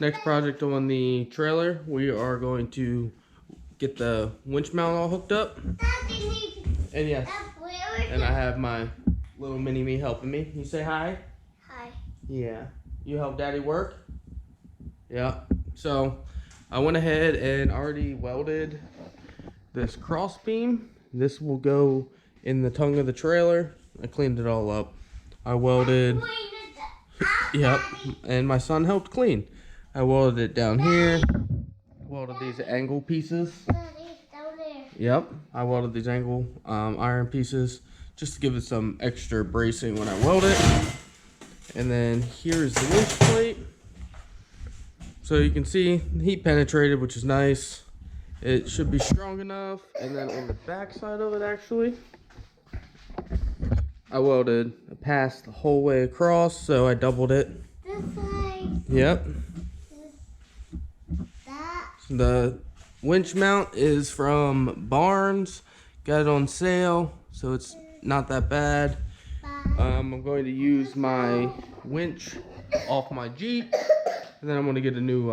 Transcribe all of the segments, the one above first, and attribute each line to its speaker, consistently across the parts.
Speaker 1: Next project on the trailer, we are going to get the winch mount all hooked up. And yes, and I have my little mini me helping me. You say hi?
Speaker 2: Hi.
Speaker 1: Yeah. You help Daddy work? Yeah. So I went ahead and already welded this cross beam. This will go in the tongue of the trailer. I cleaned it all up. I welded. Yep. And my son helped clean. I welded it down here. Welded these angle pieces. Yep, I welded these angle iron pieces just to give it some extra bracing when I weld it. And then here is the winch plate. So you can see heat penetrated, which is nice. It should be strong enough. And then on the back side of it, actually, I welded a pass the whole way across, so I doubled it.
Speaker 2: This side.
Speaker 1: Yep.
Speaker 2: That.
Speaker 1: The winch mount is from Barnes. Got it on sale, so it's not that bad. I'm going to use my winch off my Jeep, and then I'm going to get a new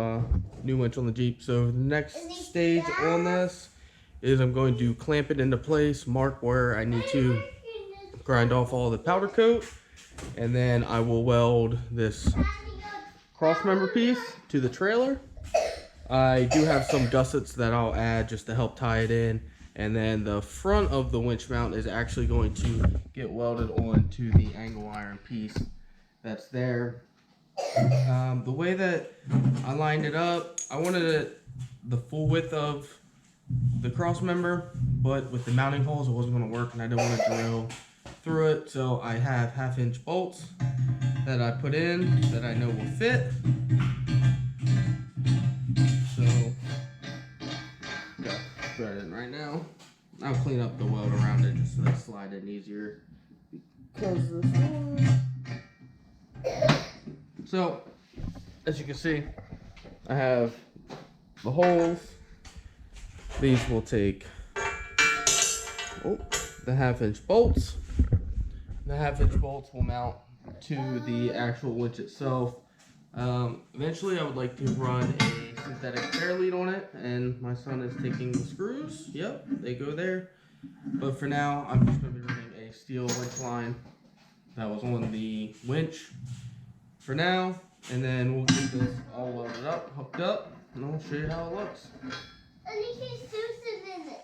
Speaker 1: winch on the Jeep. So the next stage on this is I'm going to clamp it into place, mark where I need to grind off all the powder coat, and then I will weld this cross member piece to the trailer. I do have some gussets that I'll add just to help tie it in. And then the front of the winch mount is actually going to get welded onto the angle iron piece that's there. The way that I lined it up, I wanted it the full width of the cross member, but with the mounting holes it wasn't going to work and I didn't want to drill through it. So I have 1/2-inch bolts that I put in that I know will fit. Thread in right now. I'll clean up the weld around it just so they slide in easier. Because this one. So, as you can see, I have the holes. These will take the 1/2-inch bolts. The 1/2-inch bolts will mount to the actual winch itself. Eventually I would like to run a synthetic tear lead on it, and my son is taking the screws. Yep, they go there. But for now, I'm just going to be running a steel winch line that was on the winch for now, and then we'll get this all welded up, hooked up, and I'll show you how it looks.
Speaker 2: And you can Susan in it.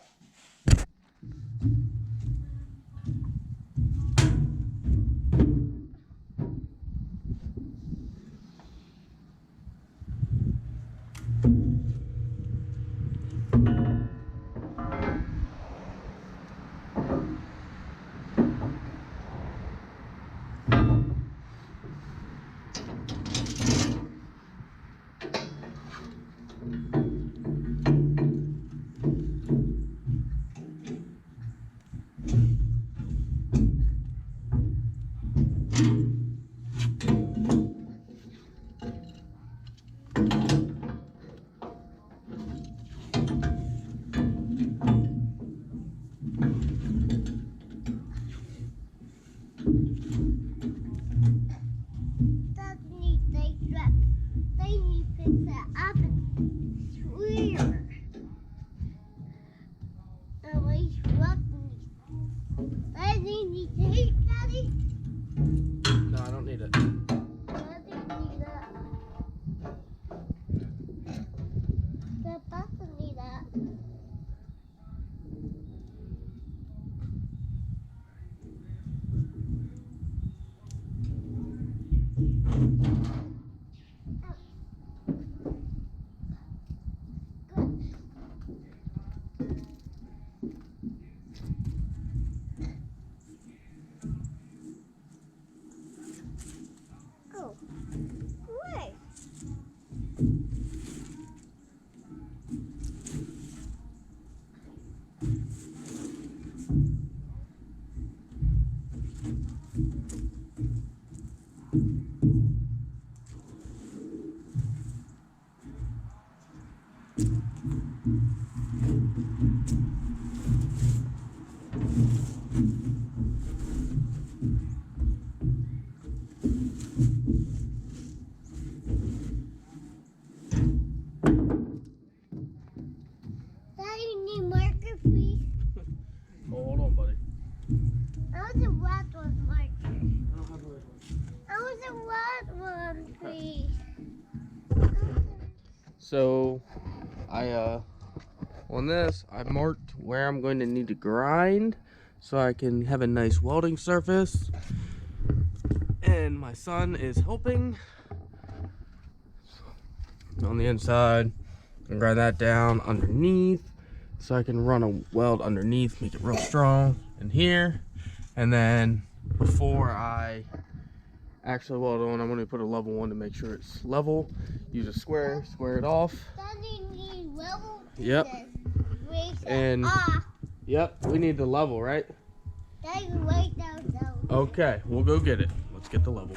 Speaker 1: No, I don't need it. So on this, I marked where I'm going to need to grind so I can have a nice welding surface. And my son is helping on the inside. And grind that down underneath so I can run a weld underneath, make it real strong in here. And then before I actually weld on, I'm going to put a level one to make sure it's level. Use a square it off.
Speaker 2: Daddy needs level.
Speaker 1: Yep. And yep, we need the level, right?
Speaker 2: Daddy, wait down.
Speaker 1: Okay, we'll go get it. Let's get the level.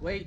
Speaker 1: Wait.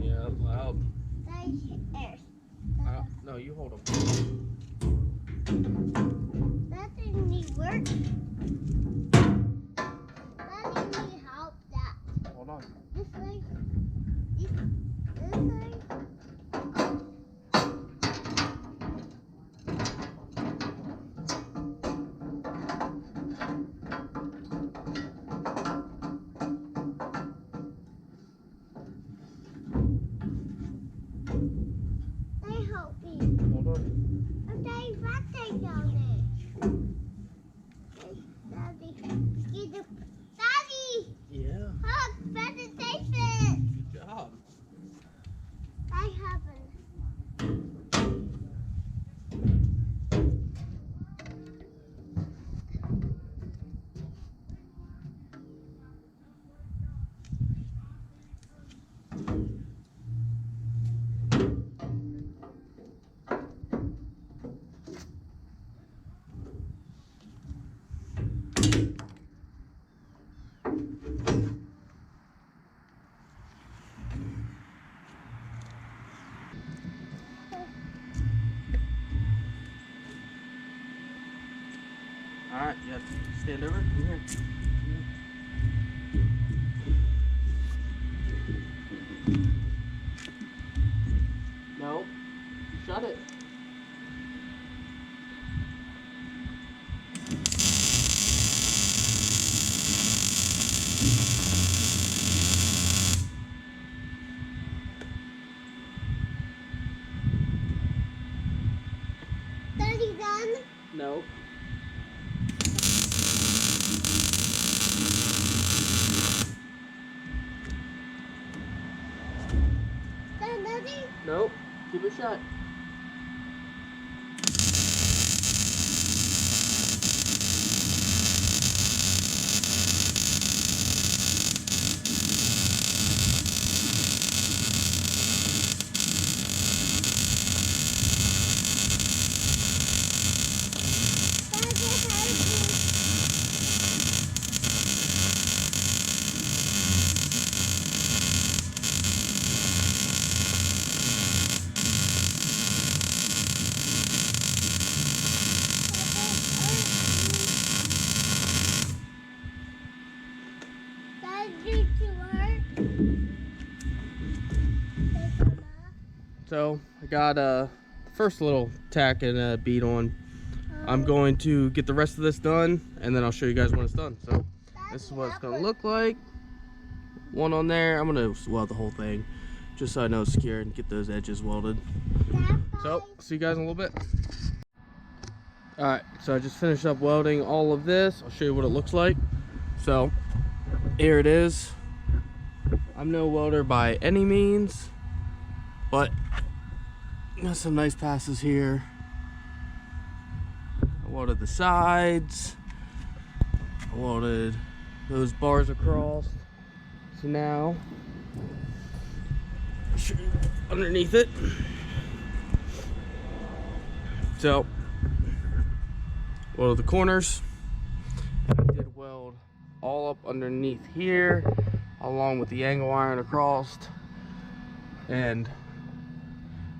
Speaker 1: Yeah, loud. No, you hold them.
Speaker 2: That didn't need work. That didn't need help. That.
Speaker 1: Hold on.
Speaker 2: This way. This way. They help me.
Speaker 1: Hold on.
Speaker 2: Okay, that thing down there. Daddy. Daddy!
Speaker 1: Yeah.
Speaker 2: Hug, meditation!
Speaker 1: Good job.
Speaker 2: I haven't.
Speaker 1: Alright, you have to stand over. Come here. No. Shut it.
Speaker 2: Daddy done?
Speaker 1: No.
Speaker 2: Daddy?
Speaker 1: Nope. Keep it shut. So I got the first little tack and bead on. I'm going to get the rest of this done, and then I'll show you guys when it's done. So this is what it's gonna look like. One on there. I'm gonna weld the whole thing, just so I know it's secure and get those edges welded. So see you guys in a little bit. All right, so I just finished up welding all of this. I'll show you what it looks like. So here it is. I'm no welder by any means, but got some nice passes here. I welded the sides. I welded those bars across. So now, I'll show you underneath it. So, welded the corners. I did weld all up underneath here, along with the angle iron across, and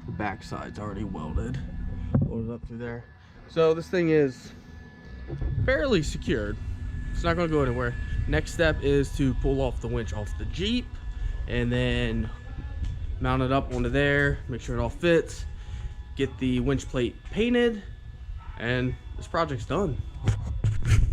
Speaker 1: the back side's already welded up through there. So this thing is fairly secured. It's not going to go anywhere. Next step is to pull off the winch off the Jeep and then mount it up onto there, make sure it all fits, get the winch plate painted, and this project's done.